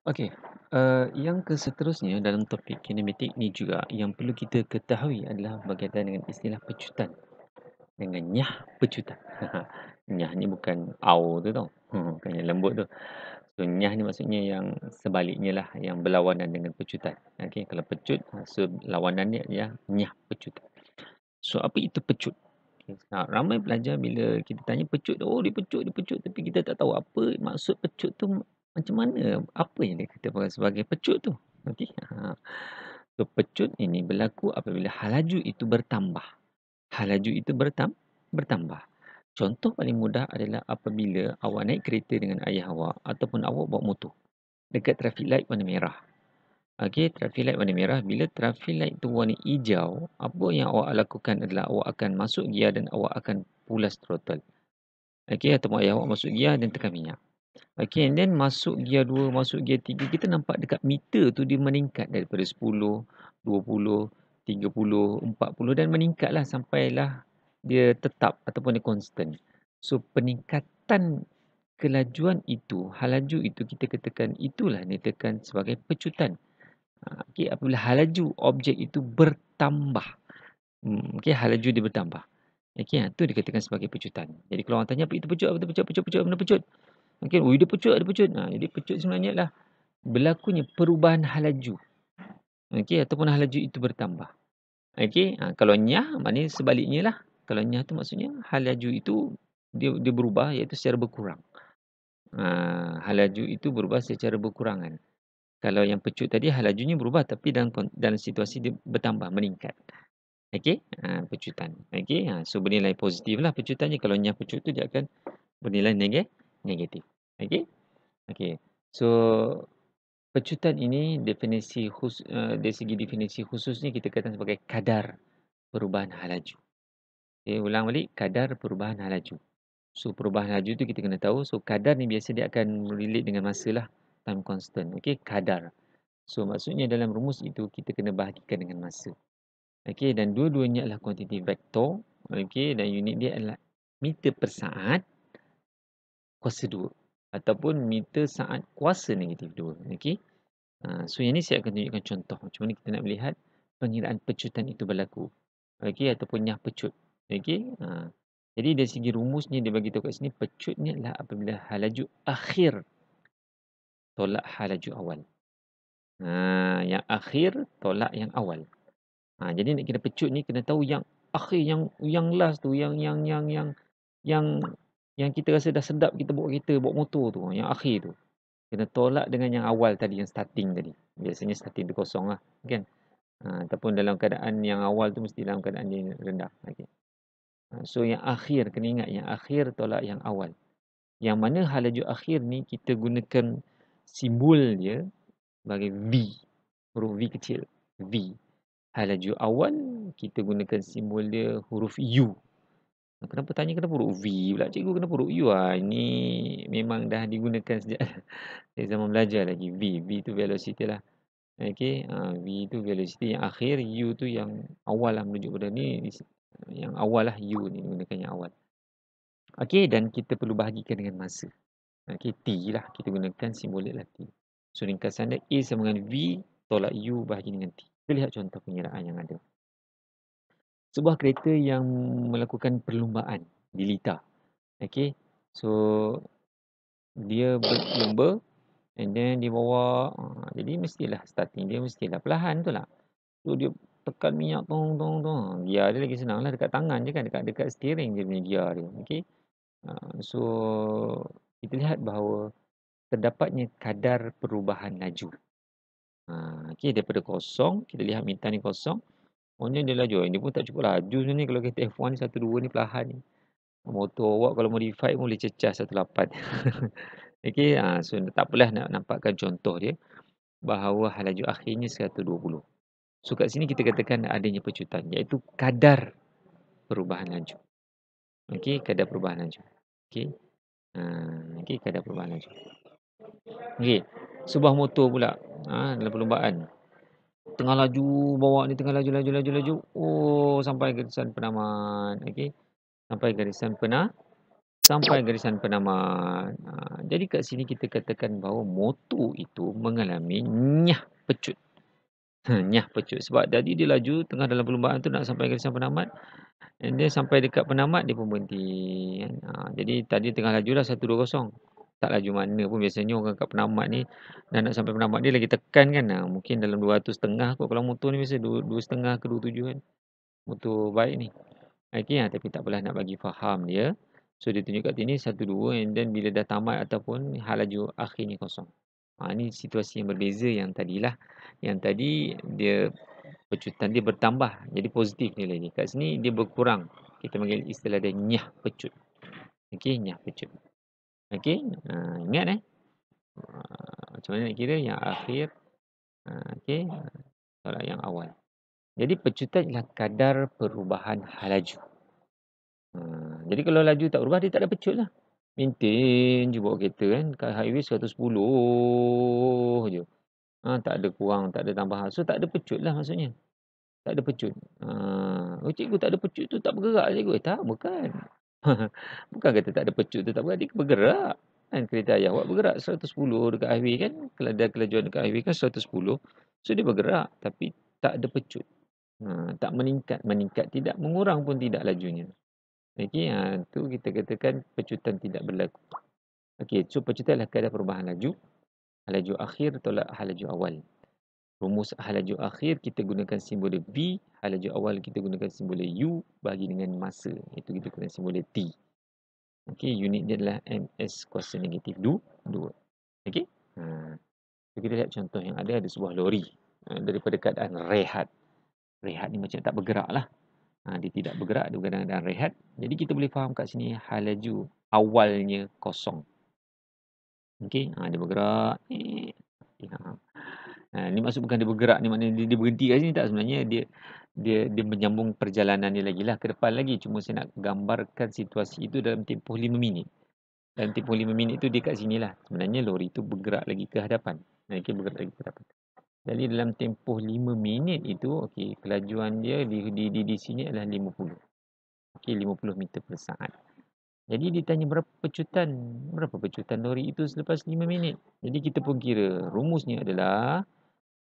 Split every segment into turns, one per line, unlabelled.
Okey, yang seterusnya dalam topik kinematik ni juga yang perlu kita ketahui adalah berkaitan dengan istilah pecutan, dengan nyah pecutan. Nyah ni bukan au tu tau, bukan yang lembut tu. So, nyah ni maksudnya yang sebaliknya lah, yang berlawanan dengan pecutan. Okey, kalau pecut, so lawanan dia ialah nyah pecutan. So, apa itu pecut? Okay. Ramai pelajar bila kita tanya pecut, oh dia pecut, dia pecut. Tapi kita tak tahu apa maksud pecut tu macam mana. Apa yang dia kata sebagai pecut tu. Okey. So, pecut ini berlaku apabila halaju itu bertambah. Halaju itu bertambah. Contoh paling mudah adalah apabila awak naik kereta dengan ayah awak ataupun awak bawa motor dekat traffic light warna merah. Okey, traffic light warna merah. Bila traffic light tu warna hijau, apa yang awak lakukan adalah awak akan masuk gear dan awak akan pulas throttle. Okey, ataupun ayah awak masuk gear dan tekan minyak. Okey, and then masuk gear 2, masuk gear 3, kita nampak dekat meter tu dia meningkat daripada 10, 20, 30, 40 dan meningkatlah sampailah dia tetap ataupun dia constant. So, peningkatan kelajuan itu, halaju itu kita katakan itulah dikatakan sebagai pecutan. Okey, apabila halaju objek itu bertambah. Okey, halaju dia bertambah. Okey, itu dikatakan sebagai pecutan. Jadi kalau orang tanya apa itu pecut, apa itu pecut, pecut, pecut, mana pecut? Okey, oh dia pecut, ada pecut. Jadi pecut sebenarnya adalah berlakunya perubahan halaju. Okey, ataupun halaju itu bertambah. Okey, kalau nyah maknanya sebaliknya lah. Kalau nyah tu maksudnya halaju itu dia berubah iaitu secara berkurang. Halaju itu berubah secara berkurangan. Kalau yang pecut tadi halajunya berubah tapi dalam situasi dia bertambah, meningkat. Okey, pecutan. Okey, so bernilai positif lah pecutannya. Kalau nyah pecut tu dia akan bernilai negatif. Okey. Okey. So, pecutan ini dari segi definisi khususnya kita katakan sebagai kadar perubahan halaju. Okay, ulang balik, kadar perubahan halaju. So, perubahan halaju tu kita kena tahu. So, kadar ni biasa dia akan relate dengan masa lah. Time constant. Okey, kadar. So, maksudnya dalam rumus itu kita kena bahagikan dengan masa. Okey, dan dua-duanya adalah kuantiti vektor. Okey, dan unit dia adalah meter per saat kuasa 2 ataupun meter saat kuasa negatif 2. Okey. So, yang ni saya akan tunjukkan contoh macam mana kita nak melihat pengiraan pecutan itu berlaku. Okey, ataupun nyah pecut. Okey. Jadi dari segi rumusnya dia bagi tahu kat sini, pecut ni adalah apabila halaju akhir tolak halaju awal. Yang akhir tolak yang awal. Jadi nak kira pecut ni kena tahu yang akhir, yang last tu, yang yang kita rasa dah sedap kita bawa kereta, bawa motor tu, yang akhir tu. Kena tolak dengan yang awal tadi, yang starting tadi. Biasanya starting tu kosong lah, kan? Ataupun dalam keadaan yang awal tu mesti dalam keadaan dia rendah. Okay. So yang akhir, kena ingat yang akhir tolak yang awal. Yang mana halaju akhir ni kita gunakan simbol dia sebagai V. Huruf V kecil. V. Halaju awal kita gunakan simbol dia huruf U. Kenapa tanya kenapa huruf V pula? Cikgu kenapa huruf U? Ini memang dah digunakan sejak dari zaman belajar lagi. V. V tu velocity lah. Okey, V tu velocity yang akhir, U tu yang awal lah menuju pada ni. Yang awal lah U ni gunakan yang awal. Okey, dan kita perlu bahagikan dengan masa. Okey, T lah. Kita gunakan simbol dia lah T. So, ringkasan dia A sama dengan V tolak U bahagi dengan T. Kita lihat contoh pengiraan yang ada. Sebuah kereta yang melakukan perlumbaan di litar. Okey. So, dia berlumba and then dia bawa, jadi mestilah starting dia mestilah perlahan, betul tak? So, dia tekan minyak tong tong tong. Gear dia lagi senang lah, dekat tangan je kan, dekat steering dia punya gear dia. Okey. So, kita lihat bahawa terdapatnya kadar perubahan laju. Okey, daripada kosong, kita lihat meter ni kosong. Maksudnya dia laju. Ini pun tak cukup laju sebenarnya kalau kereta F1 ni 1.2 ni perlahan ni. Motor awak kalau modified pun boleh cecah 1.8. Okey, so tak apalah nak nampakkan contoh dia bahawa halaju akhirnya 120. So kat sini kita katakan adanya pecutan iaitu kadar perubahan laju. Okey, kadar perubahan laju. Okey. Okey, kadar perubahan laju. Okey. Sebuah motor pula dalam perlumbaan. Tengah laju, bawa ni tengah laju. Oh, sampai garisan penamat. Okey. Sampai garisan sampai garisan penamat. Jadi kat sini kita katakan bahawa motor itu mengalami nyah pecut. Nyah pecut. Sebab tadi dia laju tengah dalam perlumbaan tu nak sampai garisan penamat. And dia sampai dekat penamat dia pun berhenti. Kan. Jadi tadi tengah laju dah 120. Tak laju mana pun biasanya orang kat penamat ni dah nak sampai penamat dia lagi tekan kan. Mungkin dalam 200 setengah kot kalau motor ni biasa 2 setengah ke 27 kan. Motor baik ni. Okey, tapi tak apalah nak bagi faham dia. So dia tunjuk kat sini 1-2 and then bila dah tamat ataupun hal laju akhirnya kosong. Ini situasi yang berbeza yang tadilah. Yang tadi dia pecutan dia bertambah. Jadi positif nilai ni. Kat sini dia berkurang. Kita panggil istilah dia nyah pecut. Okey, nyah pecut. Okey, ingat macam mana nak kira yang akhir. Okey, soalan yang awal. Jadi pecutan ialah kadar perubahan hal laju. Jadi kalau laju tak berubah, dia tak ada pecut lah. Maintain je bawa kereta kan. Kat highway 110 je. Tak ada kurang, tak ada tambahan. So tak ada pecut lah maksudnya. Tak ada pecut. Cikgu tak ada pecut tu tak bergerak cikgu. Tak, bukan. Bukan kata tak ada pecut tu tak bergerak. Dia bergerak. Kan kereta ayah awak bergerak 110 dekat highway kan. Kalau ada kelajuan dekat highway kan 110. So dia bergerak. Tapi tak ada pecut. Tak meningkat. Meningkat tidak. Mengurang pun tidak lajunya. Okey, tu kita katakan pecutan tidak berlaku. Okey, so pecutan adalah kadar perubahan laju. Hal laju akhir tolak hal laju awal. Rumus hal laju akhir kita gunakan simbol V, hal laju awal kita gunakan simbol U bagi dengan masa. Itu kita gunakan simbol T. Okey, unit dia adalah ms kuasa negatif 2. Okey. So kita lihat contoh yang ada sebuah lori daripada keadaan rehat. Rehat ni macam tak bergerak lah. Dia tidak bergerak, dia berada dalam rehat. Jadi kita boleh faham kat sini hal laju awalnya kosong. Okey, dia bergerak. Ni maksud bukan dia bergerak ni maknanya dia berhenti kat sini tak, sebenarnya dia menyambung perjalanan dia lagi lah ke depan lagi. Cuma saya nak gambarkan situasi itu dalam tempoh 5 minit. Dalam tempoh 5 minit tu dia kat sini lah. Sebenarnya lori tu bergerak lagi ke hadapan. Okey, bergerak lagi ke hadapan. Jadi dalam tempoh 5 minit itu, okey, kelajuan dia di sini adalah 50. Okey, 50 meter per saat. Jadi ditanya berapa pecutan lori itu selepas 5 minit. Jadi kita pun kira rumusnya adalah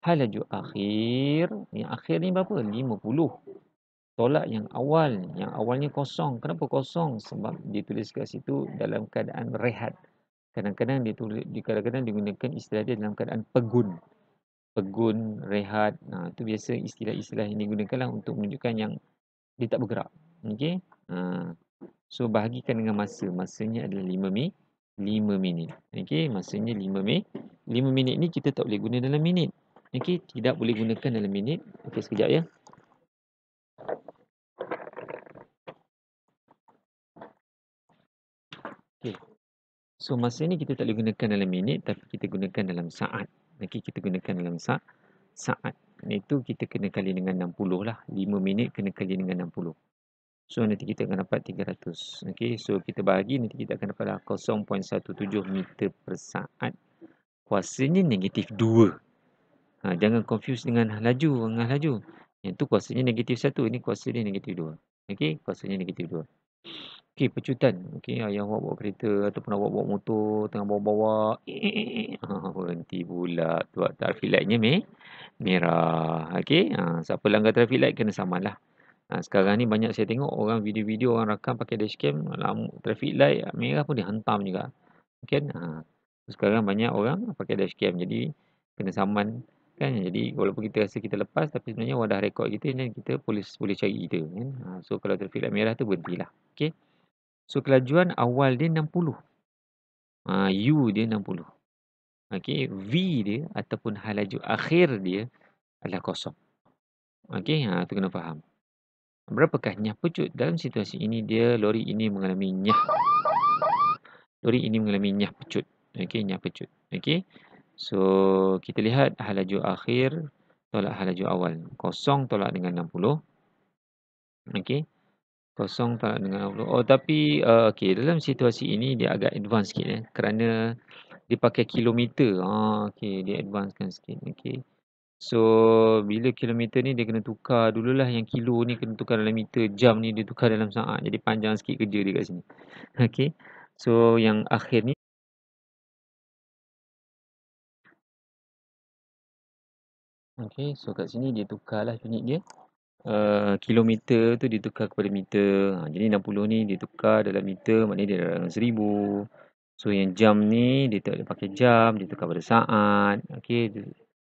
hal laju akhir. Yang akhir ni berapa? 50. Tolak yang awal. Yang awalnya kosong. Kenapa kosong? Sebab ditulis kat situ dalam keadaan rehat. Kadang-kadang digunakan istilah dia dalam keadaan pegun. Pegun, rehat. Itu biasa istilah-istilah yang digunakanlah untuk menunjukkan yang dia tak bergerak. Okey. So bahagikan dengan masa. Masanya adalah 5 minit. Okey, masanya 5 minit ni kita tak boleh guna dalam minit. Okey, tidak boleh gunakan dalam minit. Okey, sekejap ya. Okey. So masa ni kita tak boleh gunakan dalam minit tapi kita gunakan dalam saat. Okey, kita gunakan dalam saat. Itu kita kena kali dengan 60 lah. 5 minit kena kali dengan 60. So nanti kita akan dapat 300. Okey, so kita bahagi nanti kita akan dapat 0.17 meter per saat. Kuasanya negatif 2. Jangan confuse dengan laju. Yang tu kuasanya negatif 1. Ini kuasa dia negatif 2. Okey, kuasanya negatif 2. Okey, pecutan. Okey, ayah awak bawa kereta ataupun awak bawa motor tengah bawa-bawa. Berhenti pula. Buat traffic lightnya merah. Okey, siapa langgar traffic light kena saman lah. Sekarang ni banyak saya tengok orang video-video orang rakam pakai dashcam. Traffic light merah pun dia hantam juga. Kan? Sekarang banyak orang pakai dashcam. Jadi kena saman. Kan? Jadi walaupun kita rasa kita lepas tapi sebenarnya orang dah rekod kita dan kita polis boleh cari kita. Kan? So kalau traffic light merah tu berhentilah. Okey. So kelajuan awal dia 60. U dia 60. Okey, V dia ataupun hal laju akhir dia adalah kosong. Okey, tu kena faham. Berapakah nyah pecut? Dalam situasi ini lori ini mengalami nyah. Lori ini mengalami nyah pecut. Okey, nyah pecut. Okey. So kita lihat hal laju akhir tolak hal laju awal. Kosong tolak dengan 60. Okey. Kosong tolak dengan 60. Oh tapi okey, dalam situasi ini dia agak advance sikit kerana dia pakai kilometer. Okey, dia advancekan sikit. Okey. So bila kilometer ni dia kena tukar dululah, yang kilo ni kena tukar dalam meter, jam ni dia tukar dalam saat. Jadi panjang sikit kerja dia kat sini. Okey. So yang akhir ni, okey, so kat sini dia tukarlah unit dia. Kilometer tu ditukar kepada meter. Jadi 60 ni ditukar dalam meter, maknanya dia dalam 1000. So yang jam ni dia tak pakai jam, dia tukar pada saat. Okey,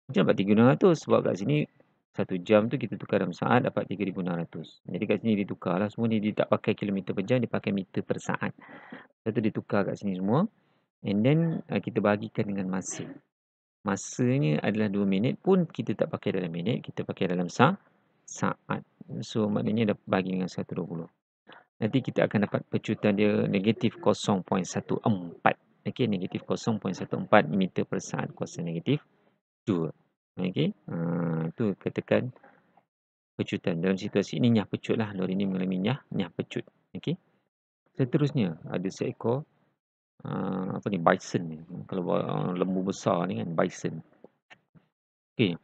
jam dapat 3600 sebab kat sini 1 jam tu kita tukar dalam saat dapat 3600. Jadi kat sini ditukarlah semua ni, dia tak pakai kilometer per jam, dia pakai meter per saat. Lepas tu ditukar kat sini semua. And then kita bahagikan dengan masa. Masanya adalah 2 minit pun kita tak pakai dalam minit, kita pakai dalam saat. So maknanya dah bagi dengan 120. Nanti kita akan dapat pecutan dia negatif 0.14. Okey, negatif 0.14 meter per saat kuasa negatif 2. Okey, tu katakan pecutan. Dalam situasi ini nyah pecut lah. Lori ini mengalami nyah pecut. Okey. Seterusnya ada seekor apa ni, bison ni. Kalau lembu besar ni kan, bison. Okey.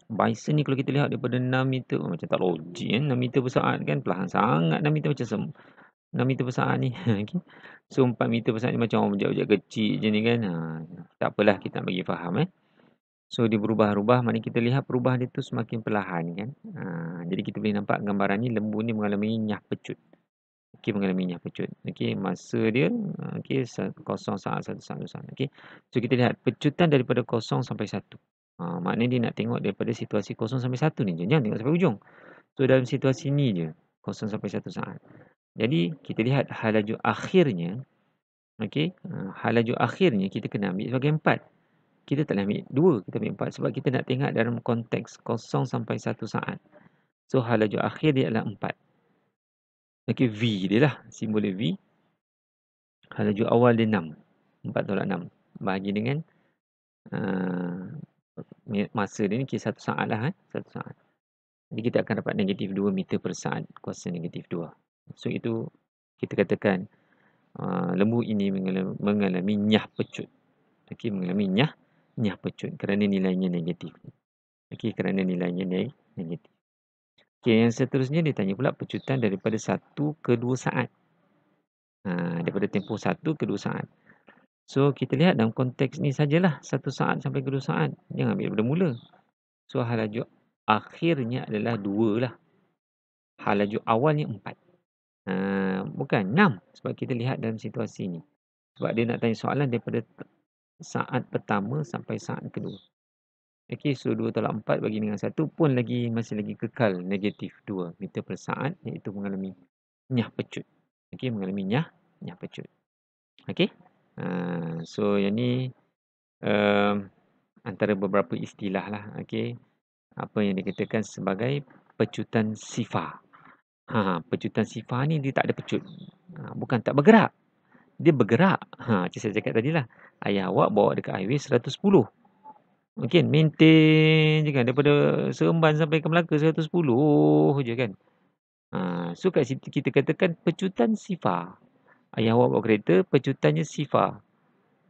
Bison ni kalau kita lihat daripada 6 meter, macam tak logik kan, 6 meter per saat kan, perlahan sangat 6 meter, macam 6 meter per saat ni. Okay. So 4 meter per saat ni macam orang bejak-bejak kecil je ni kan. Tak apalah, kita nak bagi faham. So dia berubah-ubah, maknanya kita lihat perubahan dia tu semakin perlahan kan. Jadi kita boleh nampak gambaran ni, lembu ni mengalami nyah pecut. Okey, mengalami nyah pecut. Okey, masa dia okey 0 saat 1 saat 2 saat. Okey. So kita lihat pecutan daripada 0 sampai 1. Maknanya dia nak tengok daripada situasi 0 sampai 1 ni je. Jangan tengok sampai hujung. So dalam situasi ni je 0 sampai 1 saat. Jadi kita lihat halaju akhirnya. Okey, halaju akhirnya kita kena ambil sebagai 4. Kita tak boleh ambil 2, kita ambil 4 sebab kita nak tengok dalam konteks 0 sampai 1 saat. So halaju akhir dia adalah 4. Okey, V dia lah, simbol dia V. Halaju awal dia 6. 4 tolak 6. Bahagi dengan masa dia ni kira 1 saat lah. 1 saat. Jadi kita akan dapat negatif 2 meter per saat kuasa negatif 2. So itu kita katakan lembu ini mengalami nyah pecut. Okey, mengalami nyah pecut kerana nilainya negatif. Okey, kerana nilainya negatif. Okey, yang seterusnya dia tanya pula pecutan daripada 1 ke 2 saat. Daripada tempoh 1 ke 2 saat. So kita lihat dalam konteks ni sajalah 1 saat sampai ke 2 saat. Jangan ambil daripada mula. So halaju akhirnya adalah 2 lah. Halaju awalnya 4. Bukan 6 sebab kita lihat dalam situasi ni. Sebab dia nak tanya soalan daripada saat pertama sampai saat kedua. Okey, so 2 tolak 4 bagi dengan 1 pun masih lagi kekal negatif 2 meter per saat, iaitu mengalami nyah pecut. Okey, mengalami nyah pecut. Okey. So yang ni antara beberapa istilah lah. Okey. Apa yang dikatakan sebagai pecutan sifar. Pecutan sifar ni dia tak ada pecut. Bukan tak bergerak. Dia bergerak. Macam saya cakap tadi lah. Ayah awak bawa dekat highway 110. Okey, maintain je kan. Daripada Seremban sampai ke Melaka 110 je kan. So kat situ kita katakan pecutan sifar. Ayah awak bawa kereta, pecutannya sifar.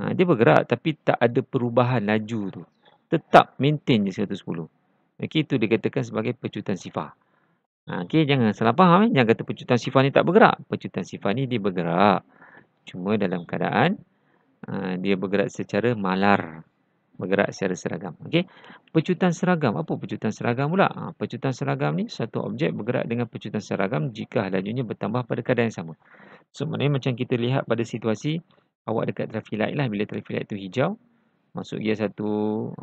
Dia bergerak tapi tak ada perubahan laju tu. Tetap maintain je 110. Okey, itu dikatakan sebagai pecutan sifar. Okey, jangan salah faham. Jangan kata pecutan sifar ni tak bergerak. Pecutan sifar ni dia bergerak. Cuma dalam keadaan dia bergerak secara malar. Bergerak secara seragam. Okey. Pecutan seragam. Apa pecutan seragam pula? Pecutan seragam ni satu objek bergerak dengan pecutan seragam jika lajunya bertambah pada kadar yang sama. So maknanya macam kita lihat pada situasi awak dekat traffic light lah. Bila traffic light tu hijau, masuk gear 1,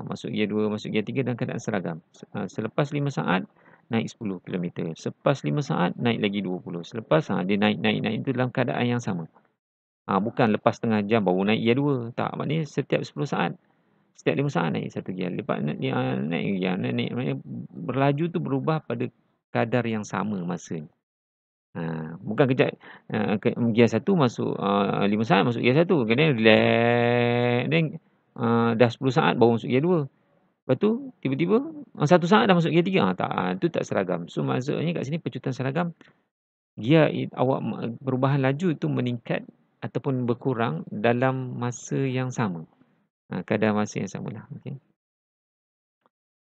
masuk gear 2, masuk gear 3 dalam keadaan seragam. Selepas 5 saat naik 10 km. Selepas 5 saat naik lagi 20. Selepas dia naik itu dalam keadaan yang sama. Bukan lepas setengah jam baru naik gear 2. Tak, maknanya setiap 10 saat. Setiap 5 saat naik 1 gear. Lepas naik gear, naik. Berlaju tu berubah pada kadar yang sama masa ni. Bukan kejap gear 1 masuk 5 saat masuk gear 1. Kemudian relax. Then dah 10 saat baru masuk gear 2. Lepas tu tiba-tiba 1 saat dah masuk gear 3. Tak, tu tak seragam. So maksudnya kat sini pecutan seragam, gear awak perubahan laju itu meningkat ataupun berkurang dalam masa yang sama. Kadar masa yang sama lah. Okay.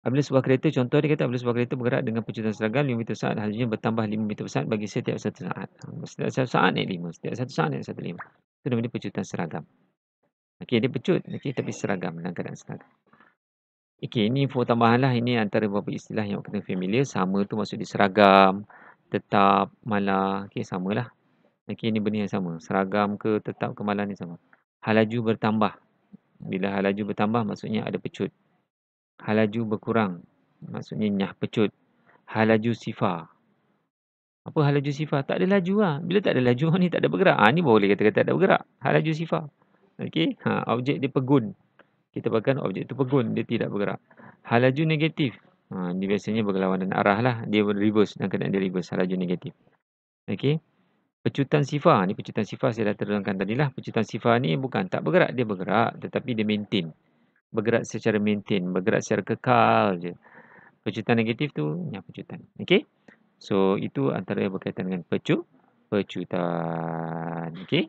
Apabila sebuah kereta, contoh dia kata apabila sebuah kereta bergerak dengan pecutan seragam 5 meter per saat, hasilnya bertambah 5 meter per saat bagi setiap 1 saat. Setiap 1 saat naik 5. Setiap 1 saat naik 1,5. Itu namanya pecutan seragam. Okey, dia pecut, okey, tapi seragam, dalam keadaan seragam. Okey, ini info tambahan lah. Ini antara beberapa istilah yang kena familiar. Sama tu maksud dia seragam, tetap, malar. Okey, samalah. Okey, ini benda yang sama. Seragam ke, tetap ke, malar ni sama. Halaju bertambah. Bila halaju bertambah, maksudnya ada pecut. Halaju berkurang, maksudnya nyah pecut. Halaju sifar. Apa halaju sifar? Tak ada laju lah. Bila tak ada laju, orang ni tak ada bergerak. Ni boleh kata tak ada bergerak. Halaju sifar. Okey, objek dia pegun. Kita pakai objek tu pegun, dia tidak bergerak. Halaju negatif. Dia biasanya berlawanan arah lah. Dia reverse, dalam keadaan dia reverse. Halaju negatif. Okey. Pecutan sifar. Ni pecutan sifar saya dah terangkan tadi lah. Pecutan sifar ni bukan tak bergerak. Dia bergerak, tetapi dia maintain. Bergerak secara maintain. Bergerak secara kekal je. Pecutan negatif tu, pecutan. Okey. So, itu antara yang berkaitan dengan pecutan. Okey.